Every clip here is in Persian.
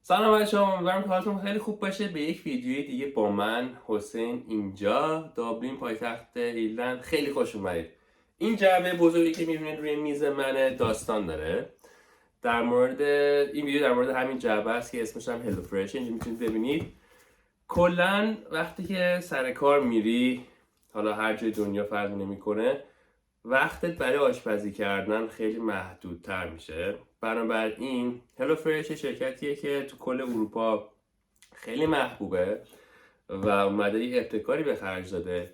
سلام بچه‌ها، امیدوارم که حالتون خیلی خوب باشه. به یک ویدیوی دیگه با من حسین اینجا دابلین پایتخت ایرلند خیلی خوش اومدید. این جعبه بزرگی که می‌بینید روی میز من داستان داره. این ویدیو در مورد همین جعبه است که اسمش هم هلو فرش. اینجا میتونید ببینید. کلاً وقتی که سر کار میری، حالا هر جای دنیا فرقی نمی‌کنه، وقتت برای آشپزی کردن خیلی محدودتر میشه. بنابراین هلو فرش شرکتیه که تو کل اروپا خیلی محبوبه و اومده یه ابتکاری به خرج داده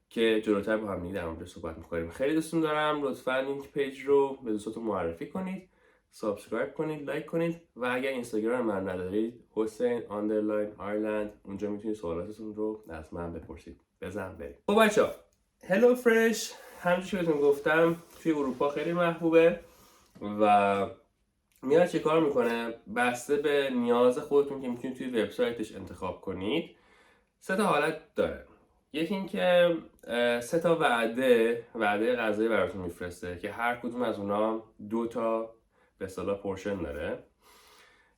که جلوتر با هم در موردش صحبت میکنیم. خیلی دوستون دارم. لطفاً این پیج رو به دوستاتون معرفی کنید، سابسکرایب کنید، لایک کنید و اگر اینستاگرام من ندارید حسین آندرلاین آیرلند، اونجا میتونید سوالاتتون رو از من بپرسید. بزن بریم. خب بچه‌ها، هلو فرش همونجوری که بهتون گفتم توی اروپا خیلی محبوبه و میاد چه کار میکنه؟ بسته به نیاز خودتون که میتونید توی وبسایتش انتخاب کنید، 3 تا حالت داره. یکی این که 3 تا وعده غذایی براتون میفرسته که هر کدوم از اونا 2 تا به اصطلاح پورشن داره.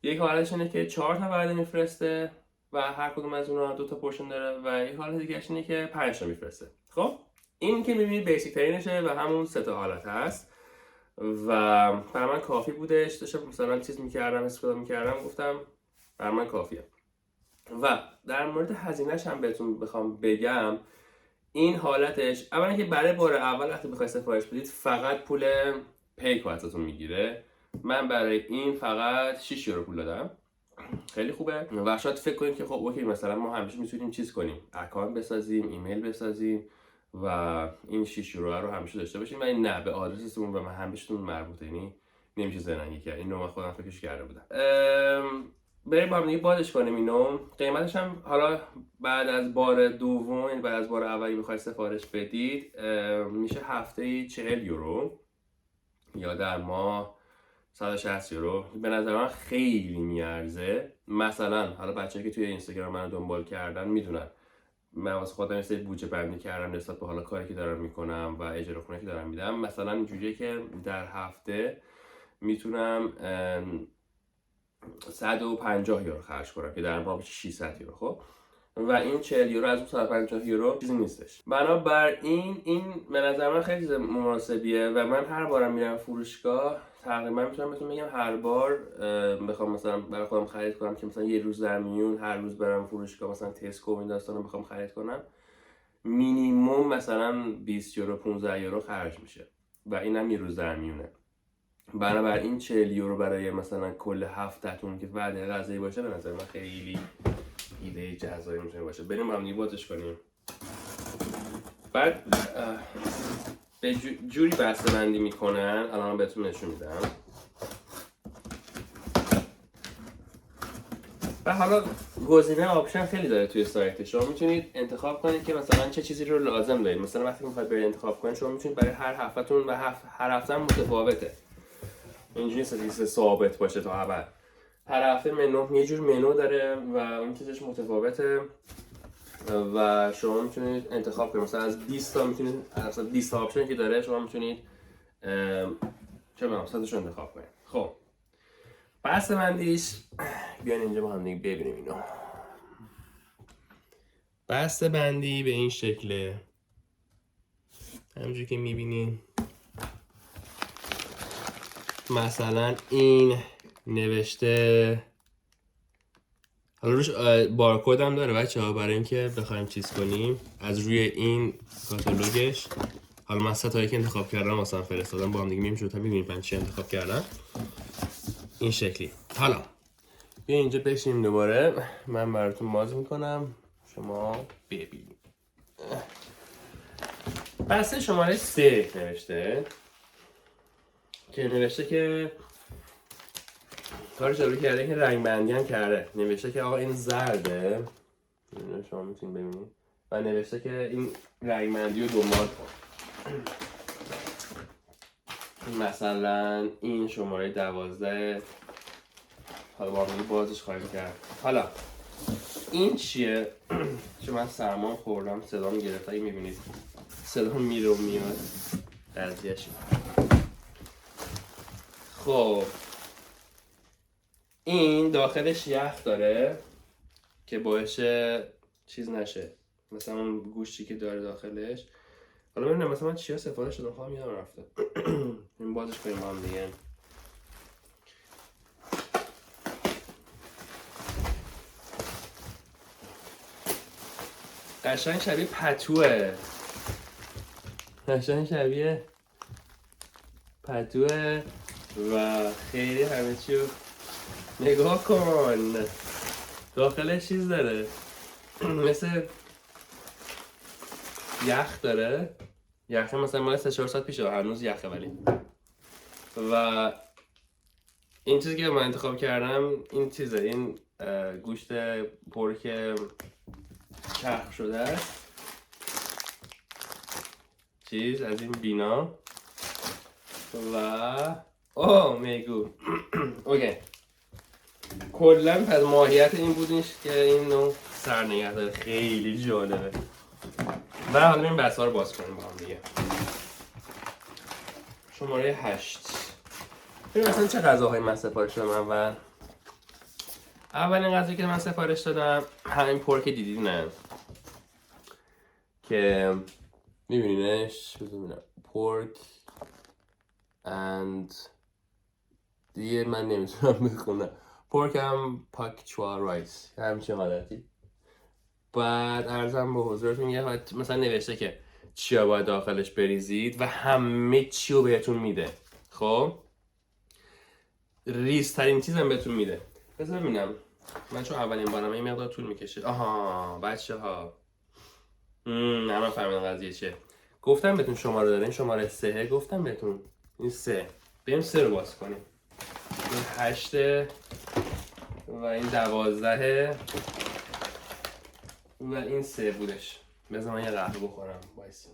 یک حالتش اینه که 4 تا وعده میفرسته و هر کدوم از اونا 2 تا پورشن داره و یک حالت دیگه اینه که 5 تا میفرسته. خب این که میبینید بیسیک ترینشه و همون 3 تا حالت هست و برای من کافی بودش. داشتم مثلا چیز میکردم، استفاده میکردم، گفتم برای من کافیه. و در مورد هزینهش هم بهتون بخوام بگم، این حالتش اولا که برای بار اول وقتی بخواید سفارش بدید فقط پول پیک ازتون میگیره. من برای این فقط 6 یورو پول دادم. خیلی خوبه و شاید فکر کنید که خب اوکی، مثلا ما همیشه میتونیم چیز کنیم، اکانت بسازیم، ایمیل بسازیم و این 6 یورو رو همیشه داشته باشیم، ولی نه، به آدرستون و همیشهتون مربوطه، یعنی نمیشه زرنگی کرد. اینو من خودم فکرش کرده بودم. بریم با هم دیگه بازش کنیم. اینو قیمتش هم حالا بعد از بار دوم، بعد از بار اولی بخواید سفارش بدید، میشه هفته‌ای 40 یورو یا در ماه 160 یورو. به نظر من خیلی میارزه. مثلا حالا بچه‌ای که توی اینستاگرام منو دنبال کردن میدونن من واسه خودم یه سری بودجه بندی کردم نسبت به حالا کاری که دارم میکنم و اجاره خونه که دارم میدم. مثلا اینجوریه که در هفته میتونم 150 یورو خرج کنم که در ماه بشه 600 یورو. خب و این 40 یورو از اون 150 یورو چیزی نیستش. بنابراین این به نظر من خیلی مناسبیه و من هر بارم میرم فروشگاه تقریبا میتونم بهتون بگم هر بار بخوام مثلا برای خودم خرید کنم که مثلا یه روز در میون هر روز برم فروشگاه، مثلا تسکو این داستانو بخوام خرید کنم، مینیمم مثلا 20 یورو 15 یورو خرج میشه و اینم یه روز در میونه. بنابراین 40 یورو برای مثلا کل هفتهتون که وعده غذایی باشه به نظر من خیلی ایده جذابی میتونه باشه. بریم با هم دیگه بازش کنیم. بعد به جوری بسته بندی میکنن، الان بهتون نشون میدم. و حالا گزینه آپشن خیلی داره توی سایت. شما میتونید انتخاب کنید که مثلا چه چیزی رو لازم دارید. مثلا وقتی میخواید برید انتخاب کنید، شما میتونید برای هر هفتهتون و هر هفته هم متفاوته. اینجوری نیست ثابت باشه تا ابد. هر هفته منو یه جور منو داره و اون چیزش متفاوته و شما میتونید انتخاب کنید. مثلا از 20 تا میتونید، مثلا 20 تا آپشن که داره شما میتونید چه مقصدش رو انتخاب کنید. خب بسته بندیش، بیاین اینجا با هم دیگه ببینیم اینو. بسته بندی به این شکله، همونجوری که میبینید. مثلا این نوشته، حالا روش بارکد هم داره بچه‌ها برای اینکه بخوایم چیز کنیم از روی این کاتالوگش. حالا من 3 تایی که انتخاب کردم مثلا فرستادم، با هم دیگه میریم جلوتر ببینیم من چی انتخاب کردم. این شکلی. حالا بیا اینجا بشینیم دوباره، من براتون باز میکنم شما ببینید. بسته شماره 3 نوشته که کار جالبی کرده که رنگ بندی هم کرده. نوشته که آقا این زرده، شما میتونید ببینید، و نوشته که این رنگ بندی رو دنبال کن. مثلا این شماره 12. حالا با هم بازش خواهیم کرد. حالا این چیه؟ چون من سرما خوردم صدا میگرفت، اگه میبینید صدا میره و میاد قضیهش. خب این داخلش یخ داره که باعث چیز نشه، مثلا اون گوشتی که داره داخلش. حالا ببینم مثلا من چیا سفارش دادم، خواهم یادم رفته. این بازش کنیم با هم دیگه. قشنگ شبیه پتوه، قشنگ شبیه پتوه و خیلی همه چیو نگاه کن. داخلش چیز داره مثل یخ داره، یخه مثلا مال 3-4 ساعت پیشه، هنوز یخه. ولی و این چیزی که من انتخاب کردم این چیزه، این گوشت پورک چرخ شده است، چیز از این بینا و میگو اوکی. کلا پس ماهیت این بودش که اینو سر نگه داره، خیلی جالبه. و حالا این بسا رو باز کنیم با هم دیگه. شماره 8. ببین مثلا چه غذاهایی من سفارش دادم. اولین غذایی که من سفارش دادم همین پورک دیدینه که میبینینش، ببینم پورک and دیگه من نمیتونم بخونم، پورک هم پاکچوا رایس همچین حالتی. بعد عرضم به حضورتون یه مثلا نوشته که چیا باید داخلش بریزید و همه چی رو بهتون میده. خب ریزترین چیزم بهتون میده. بذار ببینم، من چون اولین بارم این مقدار طول میکشه. آها بچه ها من فهمیدم قضیه چیه. گفتم بهتون شماره داره، این شماره 3 گفتم بهتون، این 3. بریم 3 رو باز کنیم. این 8 و این 12 و این 3 بودش. بذار من یه قهوه بخورم وایس.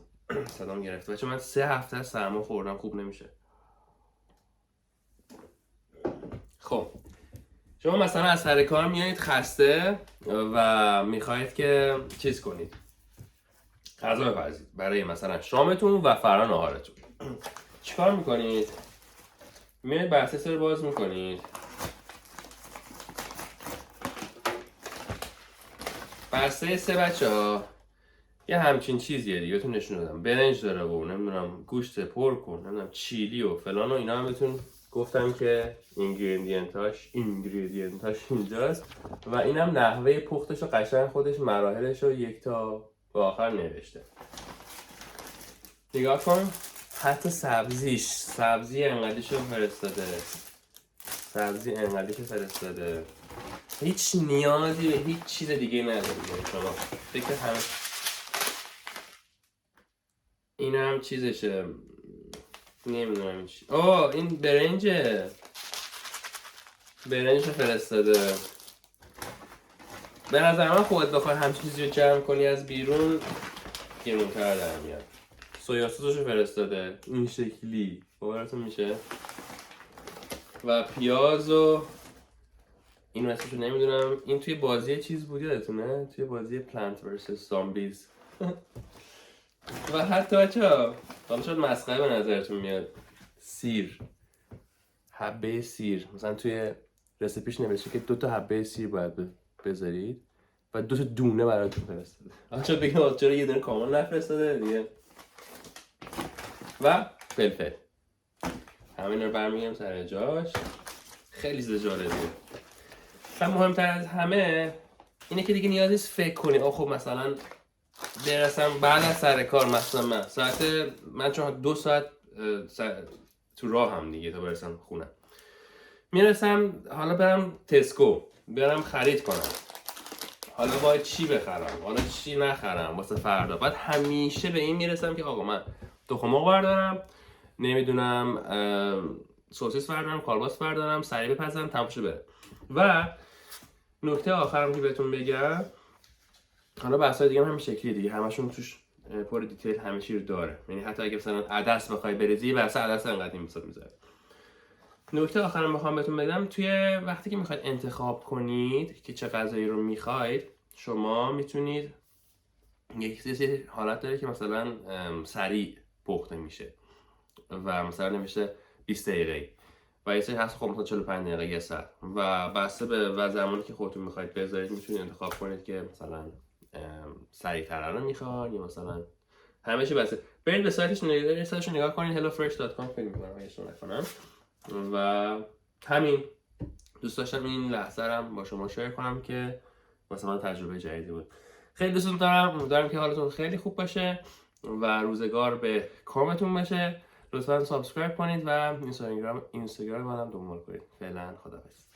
صدام گرفته بچه، من 3 هفته سرما خوردم، خوب نمیشه. خب شما مثلا از سر کار میایید خسته و میخواید که چیز کنید، غذا بپزید برای مثلا شامتون و فردا نهارتون. چیکار میکنید؟ میایید بسته 3 رو باز میکنید. بسته 3 بچه ها یه همچین چیزیه دیگه، بهتون نشون دادم. برنج داره و نمیدونم گوشت پورک و نمیدونم چیلی و فلان و اینا هم بهتون گفتم که اینگریدینتاش اینجاست. و اینم نحوه پختش و قشنگ خودش مراحلش رو یک تا به آخر نوشته. نگاه کن، حتی سبزی انقدرشو فرستاده، سبزی انقدرشو فرستاده. هیچ نیازی به هیچ چیز دیگه نداره شما. فکر همه این هم چیزشه، نمیدونم چی. این برنجو فرستاده. به نظر من خودت بخوای همچین چیزی رو جمع کنی از بیرون گرون‌تر در میاد. سویا سسشو فرستاده این شکلی، باورتون میشه؟ و پیاز و این اسمشو نمیدونم. این توی بازی چیز بود یادتونه؟ توی بازی پلانت ورسس زامبیز. و حتی بچه‌ها حالا شاید مسخره به نظرتون میاد، سیر، حبه سیر، مثلا توی رسیپیش نوشته که 2 تا حبه سیر باید بذارید و 2 تا دونه براتون فرستاده. چرا بگم چرا یه دونه کامل نفرستاده دیگه. و فلفل، همین رو برمیگم سر جاش. خیلی چیز جالبیه. و مهمتر از همه اینه که دیگه نیازی نیست فکر کنی خب مثلا برسم بعد از سر کار، مثلا من چون 2 ساعت تو راه هم دیگه تا برسم خونه، میرسم حالا برم تسکو برم خرید کنم، حالا باید چی بخرم، حالا چی نخرم واسه فردا. بعد همیشه به این میرسم که آقا من تخم مرغ بردارم، نمیدونم سوسیس بردارم، کالباس بردارم، سریع بپزم، تموم شه بره. و نکته آخرم که بهتون بگم، حالا بحث‌های دیگه هم همین شکلیه دیگه، همشون توش پر دیتیل همه چی رو داره. یعنی حتی اگه مثلا عدس بخوای بریزی، واسه عدس انقدر این مثلا میذاره. نکته آخرم بخوام بهتون بگم، توی وقتی که میخواید انتخاب کنید که چه غذایی رو میخواید، شما میتونید یک حالت داره که مثلا سریع پخته میشه و مثلا نمیشه 20 دقیقه و یه سری هست خب مثلا 45 دقیقه 1 ساعت و بسته به زمانی که خودتون میخواید بذارید میتونید انتخاب کنید که مثلا سریع‌تر رو میخواد یا مثلا همه چی بسته. برید به سایتش نگاه کنید hellofresh.com فکر می‌کنم اگه اشتباه نکنم. و همین دوست داشتم این لحظه رو با شما شیر کنم که واسه من تجربه جدیدی بود. خیلی دوستتون دارم، امیدوارم که حالتون خیلی خوب باشه و روزگار به کامتون باشه. لطفاً سابسکرایب کنید و اینستاگرام منم دنبال کنید. فعلا خداحافظ.